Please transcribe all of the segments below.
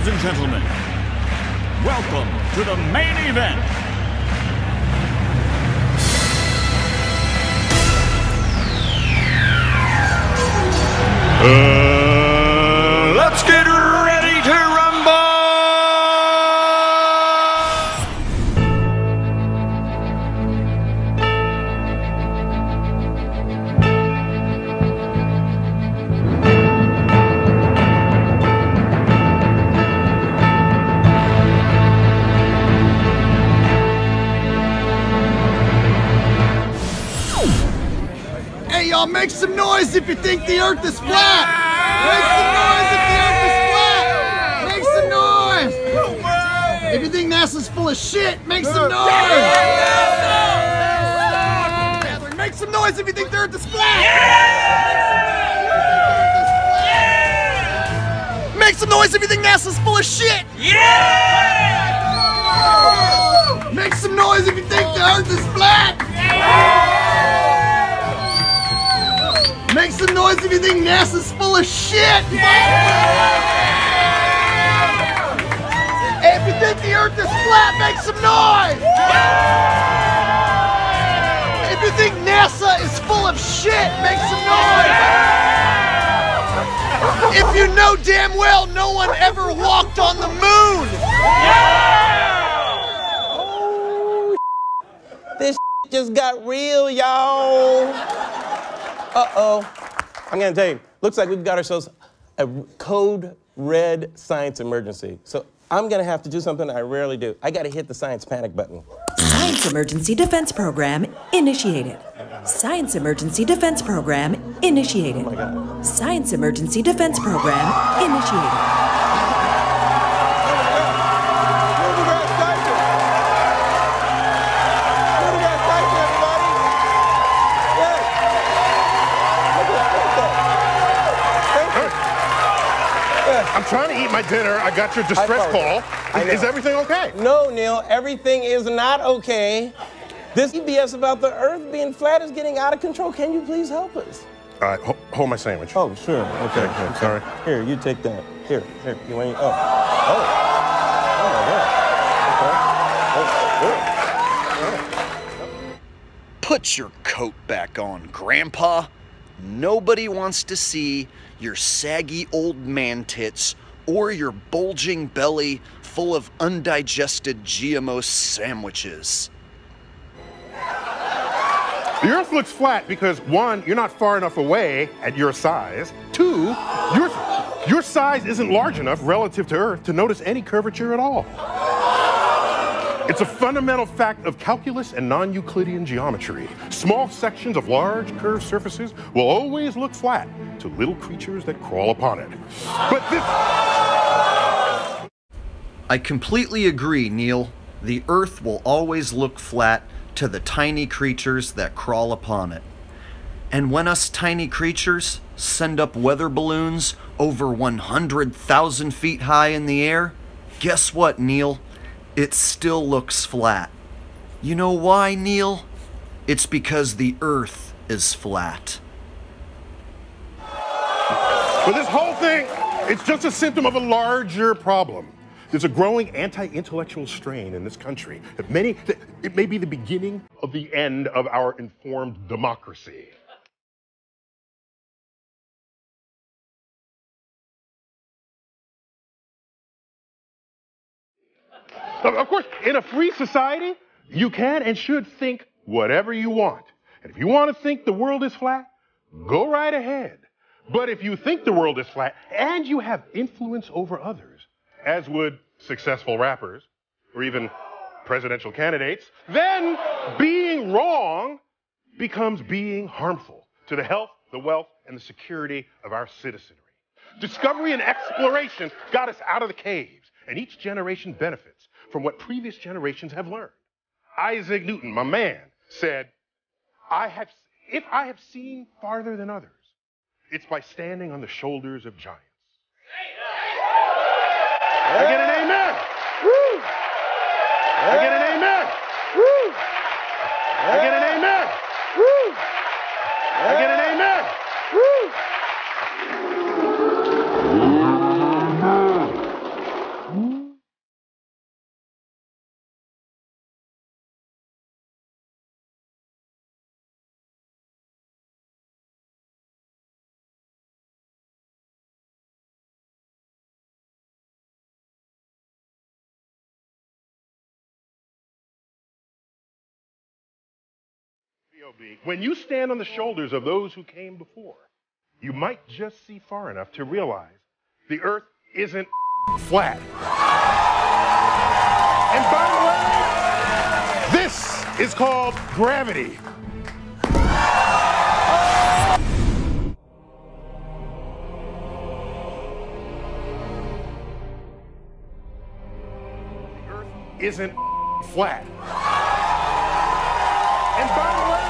Ladies and gentlemen, welcome to the main event. Let's get ready to rumble! Hey, y'all, make some noise if you think the Earth is flat! Make some noise if the Earth is flat! Make some noise! If you think NASA's full of shit, make some noise! Make some noise if you think the Earth is flat! Make some noise if you think NASA's full of shit! Make some noise if you think the Earth is flat! Make some noise if you think NASA's full of shit! If you think the Earth is flat, make some noise! If you think NASA is full of shit, make some noise! If you know damn well no one ever walked on the moon! Oh, this just got real, y'all. Uh-oh. I'm gonna tell you, looks like we've got ourselves a code red science emergency. So I'm gonna have to do something I rarely do. I gotta hit the science panic button. Science Emergency Defense Program initiated. Science Emergency Defense Program initiated. Oh my God. Science Emergency Defense Program initiated. I'm trying to eat my dinner. I got your distress call. Is everything okay? No, Neil, everything is not okay. This BS about the Earth being flat is getting out of control. Can you please help us? All right, hold my sandwich. Oh, sure. Okay. I'm sorry. Here, you take that. Here. You want? Oh my God. Okay. Put your coat back on, Grandpa. Nobody wants to see your saggy old man tits or your bulging belly full of undigested GMO sandwiches. The Earth looks flat because, one, you're not far enough away at your size. Two, your size isn't large enough relative to Earth to notice any curvature at all. It's a fundamental fact of calculus and non-Euclidean geometry. Small sections of large curved surfaces will always look flat to little creatures that crawl upon it. But this... I completely agree, Neil. The Earth will always look flat to the tiny creatures that crawl upon it. And when us tiny creatures send up weather balloons over 100,000 feet high in the air, guess what, Neil? It still looks flat. You know why, Neil? It's because the Earth is flat. But this whole thing, it's just a symptom of a larger problem. There's a growing anti-intellectual strain in this country. It may be the beginning of the end of our informed democracy. Of course, in a free society, you can and should think whatever you want. And if you want to think the world is flat, go right ahead. But if you think the world is flat and you have influence over others, as would successful rappers or even presidential candidates, then being wrong becomes being harmful to the health, the wealth, and the security of our citizenry. Discovery and exploration got us out of the caves, and each generation benefits from what previous generations have learned. Isaac Newton, my man, said, if I have seen farther than others, it's by standing on the shoulders of giants. I get an amen. Woo. I get an amen. Woo. I get an amen. Woo. I get an amen. Woo. When you stand on the shoulders of those who came before, you might just see far enough to realize the earth isn't flat. And by the way, this is called gravity. The earth isn't flat. And by the way,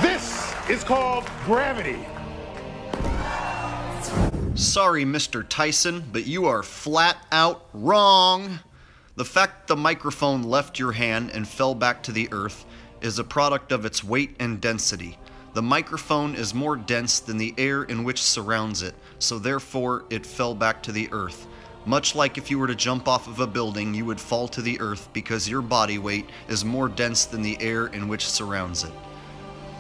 this is called gravity. Sorry, Mr. Tyson, but you are flat out wrong. The fact the microphone left your hand and fell back to the earth is a product of its weight and density. The microphone is more dense than the air in which surrounds it, so therefore it fell back to the earth. Much like if you were to jump off of a building, you would fall to the earth because your body weight is more dense than the air in which surrounds it.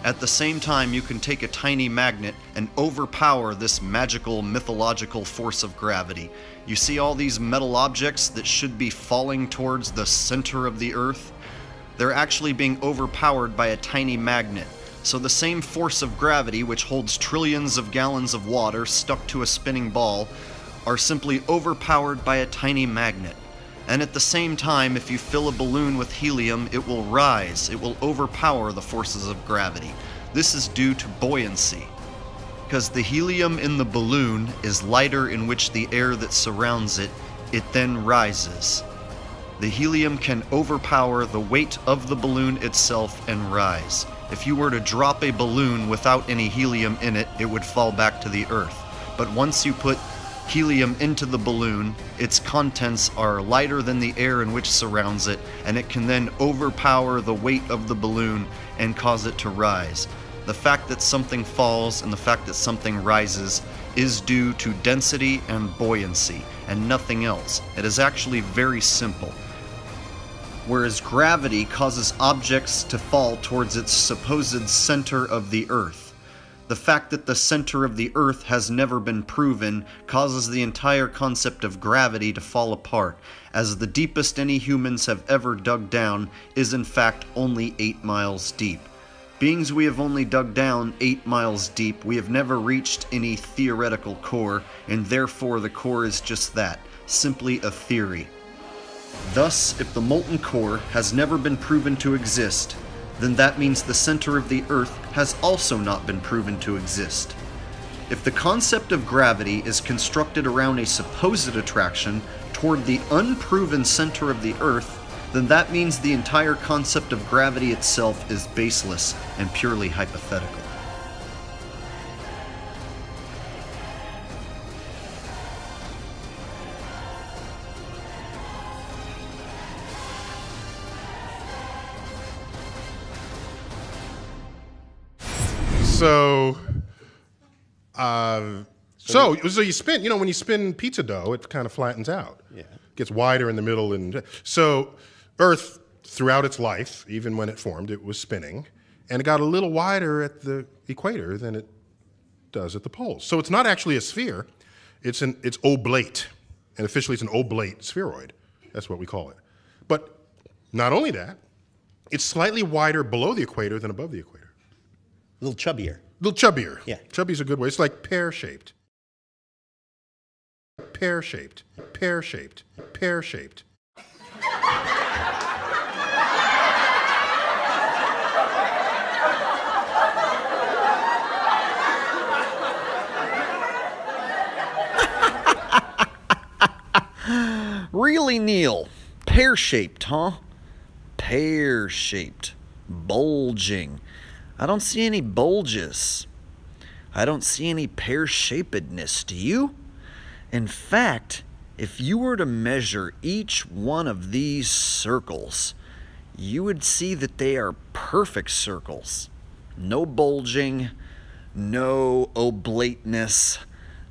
At the same time, you can take a tiny magnet and overpower this magical, mythological force of gravity. You see all these metal objects that should be falling towards the center of the earth? They're actually being overpowered by a tiny magnet. So the same force of gravity, which holds trillions of gallons of water stuck to a spinning ball, are simply overpowered by a tiny magnet. And at the same time, if you fill a balloon with helium, it will rise. It will overpower the forces of gravity. This is due to buoyancy. Because the helium in the balloon is lighter in which the air that surrounds it, it then rises. The helium can overpower the weight of the balloon itself and rise. If you were to drop a balloon without any helium in it, it would fall back to the earth. But once you put helium into the balloon, its contents are lighter than the air in which surrounds it, and it can then overpower the weight of the balloon and cause it to rise. The fact that something falls and the fact that something rises is due to density and buoyancy, and nothing else. It is actually very simple. Whereas gravity causes objects to fall towards its supposed center of the earth. The fact that the center of the earth has never been proven causes the entire concept of gravity to fall apart, as the deepest any humans have ever dug down is in fact only 8 miles deep. Being we have only dug down 8 miles deep, we have never reached any theoretical core, and therefore the core is just that, simply a theory. Thus, if the molten core has never been proven to exist, then that means the center of the earth has also not been proven to exist. If the concept of gravity is constructed around a supposed attraction toward the unproven center of the earth, then that means the entire concept of gravity itself is baseless and purely hypothetical. So you spin, when you spin pizza dough, it kind of flattens out. Yeah. Gets wider in the middle. And so Earth, throughout its life, even when it formed, it was spinning. And it got a little wider at the equator than it does at the poles. So it's not actually a sphere. It's oblate. And officially it's an oblate spheroid. That's what we call it. But not only that, it's slightly wider below the equator than above the equator. A little chubbier. A little chubbier. Yeah. Chubby's a good way. It's like pear-shaped. Pear-shaped. Pear-shaped. Pear-shaped. Really, Neil? Pear-shaped, huh? Pear-shaped. Bulging. I don't see any bulges. I don't see any pear-shapedness, do you? In fact, if you were to measure each one of these circles, you would see that they are perfect circles. No bulging, no oblateness,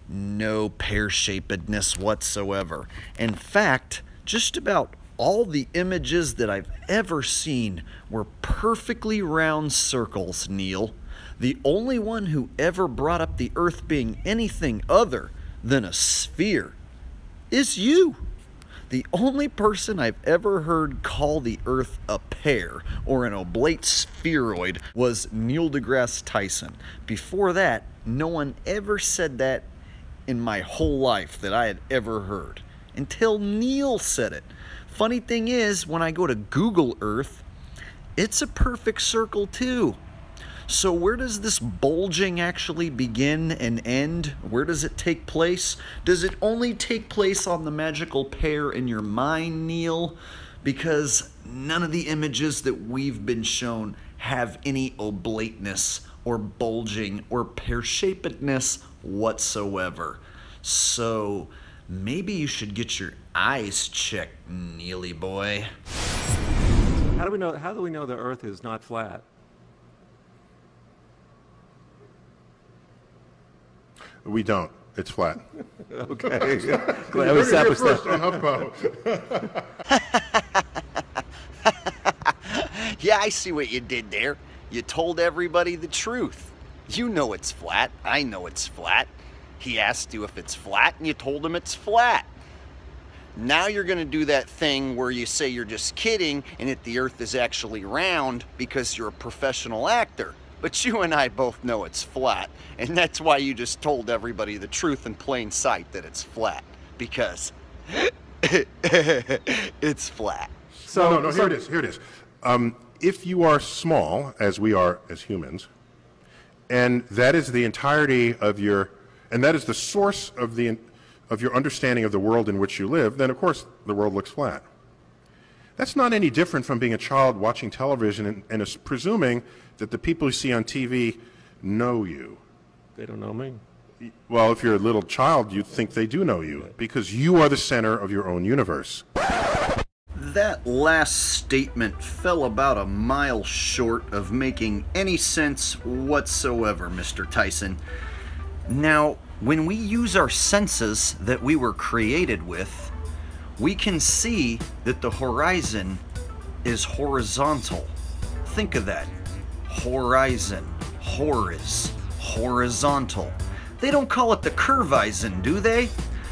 no pear-shapedness whatsoever. In fact, just about all the images that I've ever seen were perfectly round circles, Neil. The only one who ever brought up the Earth being anything other than a sphere is you. The only person I've ever heard call the Earth a pear or an oblate spheroid was Neil deGrasse Tyson. Before that, no one ever said that in my whole life that I had ever heard. Until Neil said it. Funny thing is, when I go to Google Earth, it's a perfect circle too. So where does this bulging actually begin and end? Where does it take place? Does it only take place on the magical pear in your mind, Neil? Because none of the images that we've been shown have any oblateness or bulging or pear-shapedness whatsoever. So maybe you should get your eyes checked, Neely boy. How do we know the Earth is not flat? We don't. It's flat. Okay. Glad we established that. Yeah, I see what you did there. You told everybody the truth. You know it's flat. I know it's flat. He asked you if it's flat, and you told him it's flat. Now you're going to do that thing where you say you're just kidding and that the Earth is actually round because you're a professional actor. But you and I both know it's flat, and that's why you just told everybody the truth in plain sight that it's flat, because it's flat. So, no, here it is. If you are small, as we are as humans, and that is the entirety of your, and that is the source of your understanding of the world in which you live, then of course the world looks flat. That's not any different from being a child watching television and is presuming that the people you see on TV know you. They don't know me. Well, if you're a little child, you think they do know you, because you are the center of your own universe. That last statement fell about a mile short of making any sense whatsoever, Mr. Tyson. Now, when we use our senses that we were created with, we can see that the horizon is horizontal. Think of that. Horizon, horizontal. They don't call it the curvizon, do they?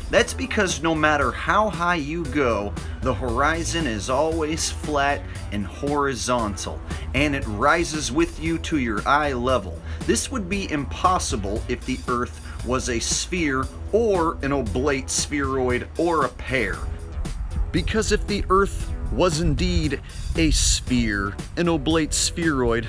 That's because no matter how high you go, the horizon is always flat and horizontal, and it rises with you to your eye level. This would be impossible if the Earth was a sphere or an oblate spheroid or a pear. Because if the Earth was indeed a sphere, an oblate spheroid,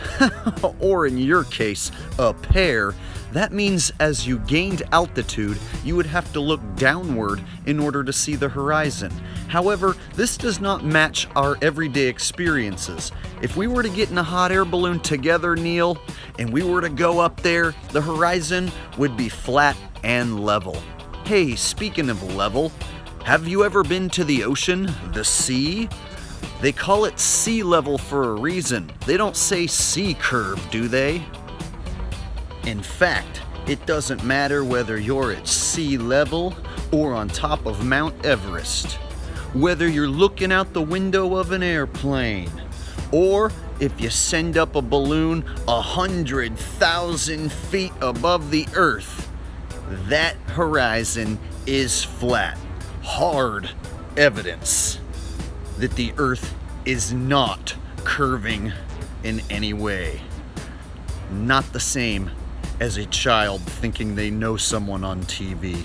or in your case, a pear, that means as you gained altitude, you would have to look downward in order to see the horizon. However, this does not match our everyday experiences. If we were to get in a hot air balloon together, Neil, and we were to go up there, the horizon would be flat and level. Hey, speaking of level, have you ever been to the ocean, the sea? They call it sea level for a reason. They don't say sea curve, do they? In fact, it doesn't matter whether you're at sea level or on top of Mount Everest. Whether you're looking out the window of an airplane, or if you send up a balloon 100,000 feet above the Earth, that horizon is flat. Hard evidence that the Earth is not curving in any way. Not the same as a child thinking they know someone on TV.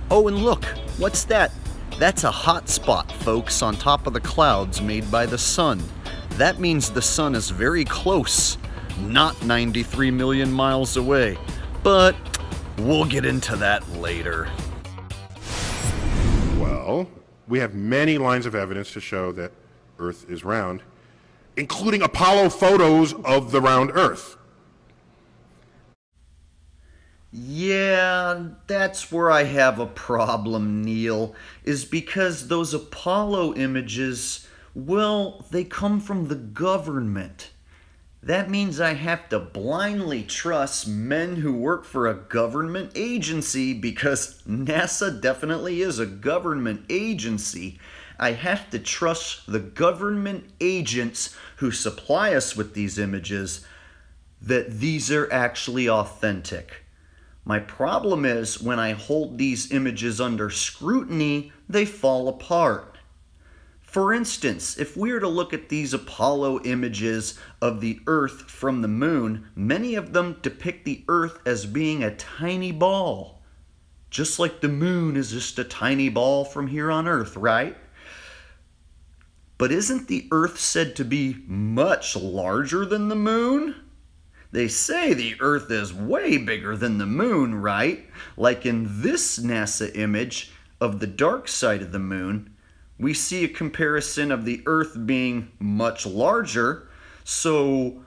Oh, and look, what's that? That's a hot spot, folks, on top of the clouds made by the sun. That means the sun is very close, not 93 million miles away. But we'll get into that later. Well, we have many lines of evidence to show that Earth is round, including Apollo photos of the round Earth. Yeah, that's where I have a problem, Neil, is because those Apollo images, well, they come from the government. That means I have to blindly trust men who work for a government agency, because NASA definitely is a government agency. I have to trust the government agents who supply us with these images that these are actually authentic. My problem is when I hold these images under scrutiny, they fall apart. For instance, if we were to look at these Apollo images of the Earth from the moon, many of them depict the Earth as being a tiny ball. Just like the moon is just a tiny ball from here on Earth, right? But isn't the Earth said to be much larger than the moon? They say the Earth is way bigger than the moon, right? Like in this NASA image of the dark side of the moon, we see a comparison of the Earth being much larger. So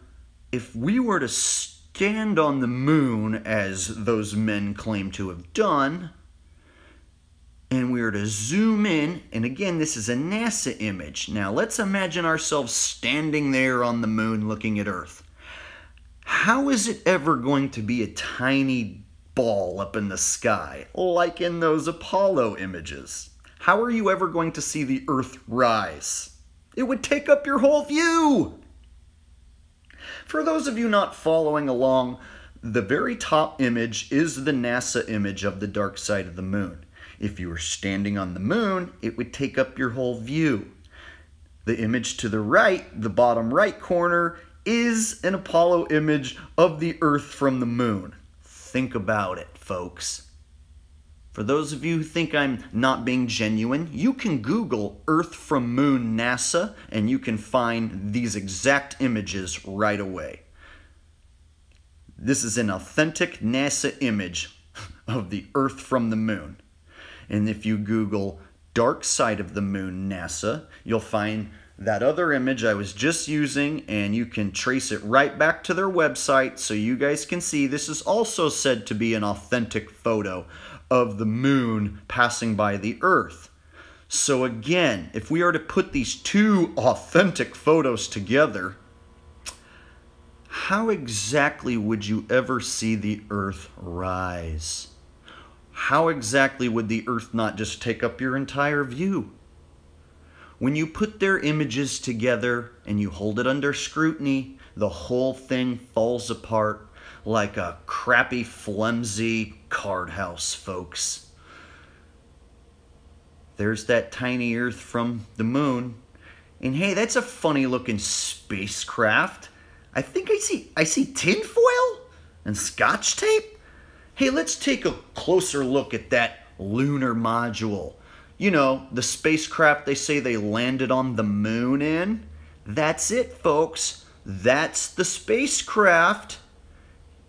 if we were to stand on the moon, as those men claim to have done, and we were to zoom in, and again, this is a NASA image. Now, let's imagine ourselves standing there on the moon looking at Earth. How is it ever going to be a tiny ball up in the sky, like in those Apollo images? How are you ever going to see the Earth rise? It would take up your whole view. For those of you not following along, the very top image is the NASA image of the dark side of the moon. If you were standing on the moon, it would take up your whole view. The image to the right, the bottom right corner, is an Apollo image of the Earth from the moon. Think about it, folks. For those of you who think I'm not being genuine, you can Google Earth from Moon NASA and you can find these exact images right away. This is an authentic NASA image of the Earth from the moon. And if you Google dark side of the moon NASA, you'll find that other image I was just using, and you can trace it right back to their website so you guys can see this is also said to be an authentic photo of the moon passing by the Earth. So again, if we are to put these two authentic photos together, how exactly would you ever see the Earth rise? How exactly would the Earth not just take up your entire view? When you put their images together and you hold it under scrutiny, the whole thing falls apart like a crappy, flimsy card house, folks. There's that tiny Earth from the moon. And hey, that's a funny looking spacecraft. I think I see tinfoil and scotch tape. Hey, let's take a closer look at that lunar module. You know, the spacecraft they say they landed on the moon in. That's it, folks. That's the spacecraft.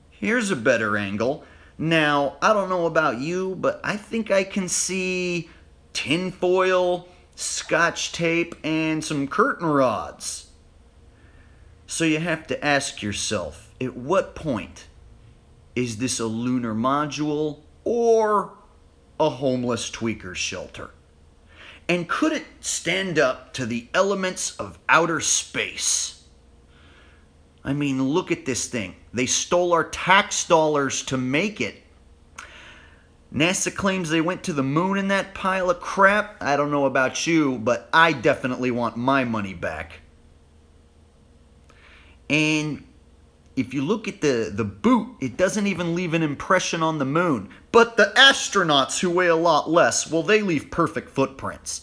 Here's a better angle. Now, I don't know about you, but I think I can see tinfoil, scotch tape, and some curtain rods. So you have to ask yourself, at what point is this a lunar module or a homeless tweaker shelter? And could it stand up to the elements of outer space? I mean, look at this thing. They stole our tax dollars to make it. NASA claims they went to the moon in that pile of crap. I don't know about you, but I definitely want my money back. And if you look at the boot, it doesn't even leave an impression on the moon. But the astronauts who weigh a lot less, well, they leave perfect footprints.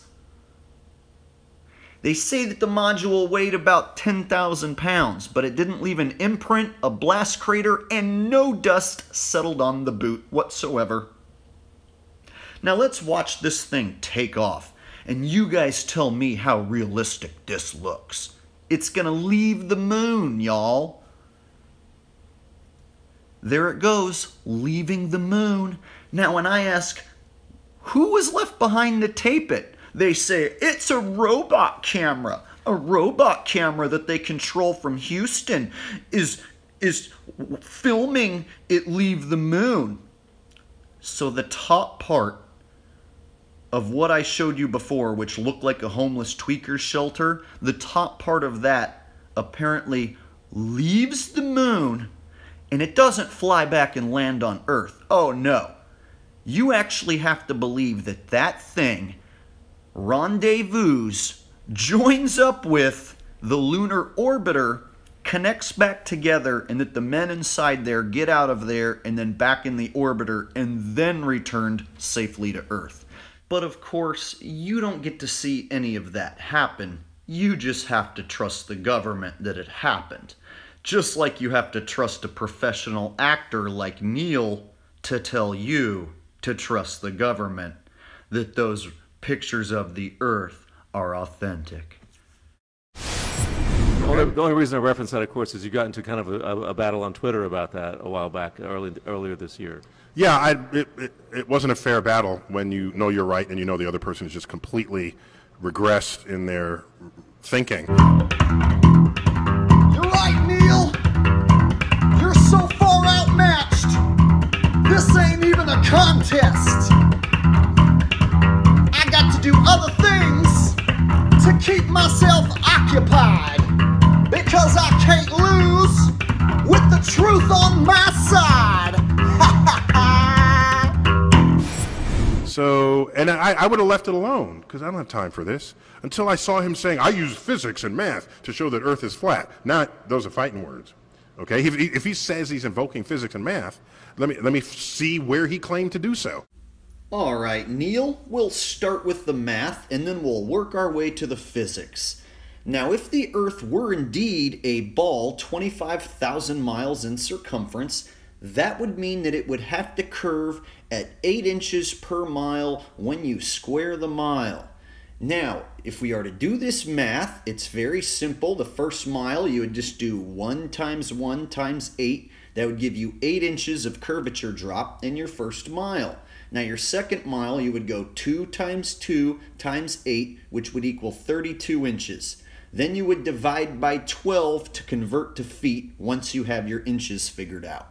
They say that the module weighed about 10,000 pounds, but it didn't leave an imprint, a blast crater, and no dust settled on the boot whatsoever. Now let's watch this thing take off, and you guys tell me how realistic this looks. It's gonna leave the moon, y'all. There it goes, leaving the moon. Now when I ask, who was left behind to tape it? They say, it's a robot camera. A robot camera that they control from Houston is filming it leave the moon. So the top part of what I showed you before, which looked like a homeless tweaker shelter, the top part of that apparently leaves the moon, and it doesn't fly back and land on Earth. Oh no. You actually have to believe that that thing rendezvous, joins up with the lunar orbiter, connects back together, and that the men inside there get out of there and then back in the orbiter and then returned safely to Earth. But of course, you don't get to see any of that happen. You just have to trust the government that it happened. Just like you have to trust a professional actor like Neil to tell you to trust the government that those pictures of the Earth are authentic. The only reason I reference that, of course, is you got into kind of a battle on Twitter about that a while back, earlier this year. Yeah, it wasn't a fair battle when you know you're right and you know the other person is just completely regressed in their thinking. You're right, Neil. You're so far outmatched. This ain't even a contest. I got to do other things to keep myself occupied because I can't lose with the truth on my side. So, and I would have left it alone, because I don't have time for this, until I saw him saying, I use physics and math to show that Earth is flat. Now, those are fighting words, okay? If he says he's invoking physics and math, let me see where he claimed to do so. All right, Neil, we'll start with the math, and then we'll work our way to the physics. Now, if the Earth were indeed a ball 25,000 miles in circumference, that would mean that it would have to curve at 8 inches per mile when you square the mile. Now, if we are to do this math, it's very simple. The first mile, you would just do 1 times 1 times 8. That would give you 8 inches of curvature drop in your first mile. Now, your second mile, you would go 2 times 2 times 8, which would equal 32 inches. Then you would divide by 12 to convert to feet once you have your inches figured out.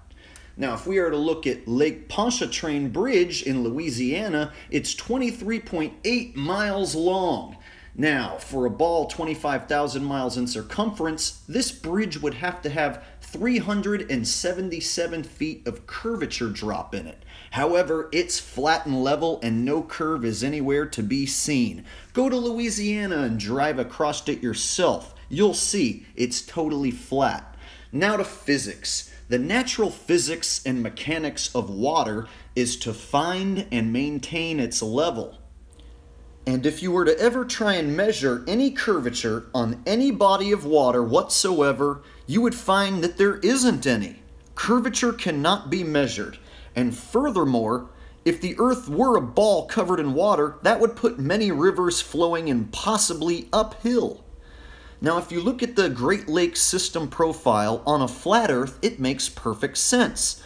Now, if we are to look at Lake Pontchartrain Bridge in Louisiana, it's 23.8 miles long. Now, for a ball 25,000 miles in circumference, this bridge would have to have 377 feet of curvature drop in it. However, it's flat and level and no curve is anywhere to be seen. Go to Louisiana and drive across it yourself. You'll see it's totally flat. Now to physics. The natural physics and mechanics of water is to find and maintain its level. And if you were to ever try and measure any curvature on any body of water whatsoever, you would find that there isn't any. Curvature cannot be measured. And furthermore, if the Earth were a ball covered in water, that would put many rivers flowing impossibly uphill. Now, if you look at the Great Lakes system profile on a flat Earth, it makes perfect sense.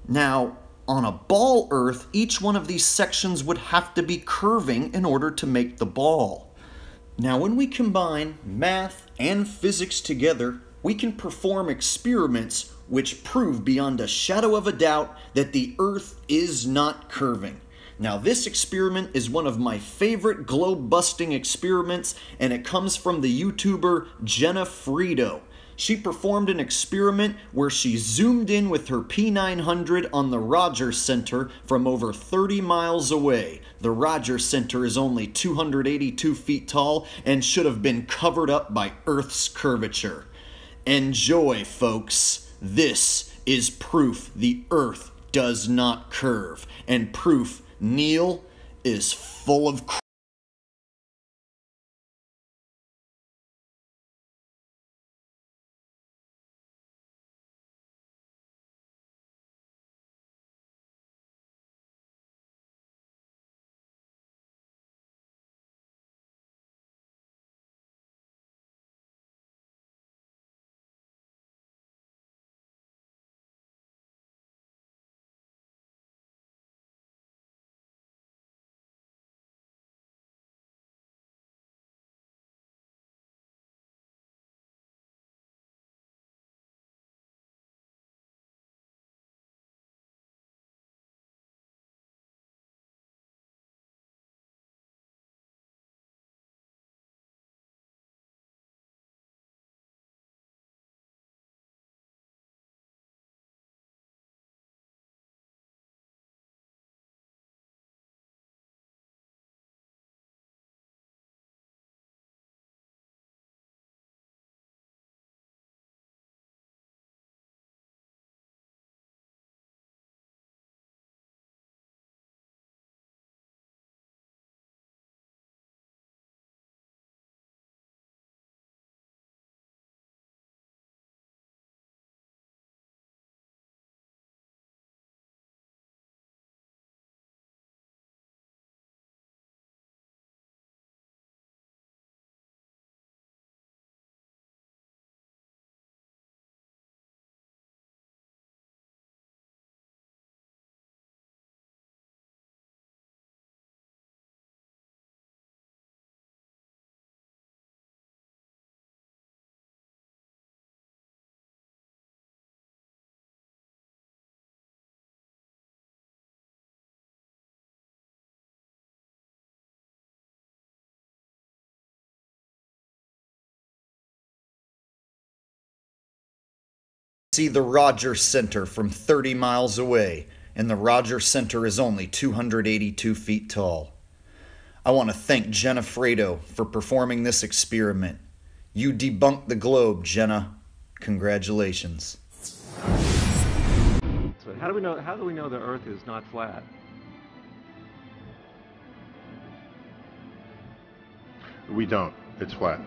Now, on a ball Earth, each one of these sections would have to be curving in order to make the ball. Now, when we combine math and physics together, we can perform experiments which prove beyond a shadow of a doubt that the Earth is not curving. Now, this experiment is one of my favorite globe-busting experiments, and it comes from the YouTuber Jenna Frito. She performed an experiment where she zoomed in with her P900 on the Rogers Center from over 30 miles away. The Rogers Center is only 282 feet tall and should have been covered up by Earth's curvature. Enjoy, folks. This is proof the Earth does not curve, and proof Neil is full of crap. see the Rogers Center from 30 miles away, and the Rogers Center is only 282 feet tall. I want to thank Jenna Fredo for performing this experiment. You debunked the globe, Jenna. Congratulations. So how do we know the Earth is not flat? We don't. It's flat.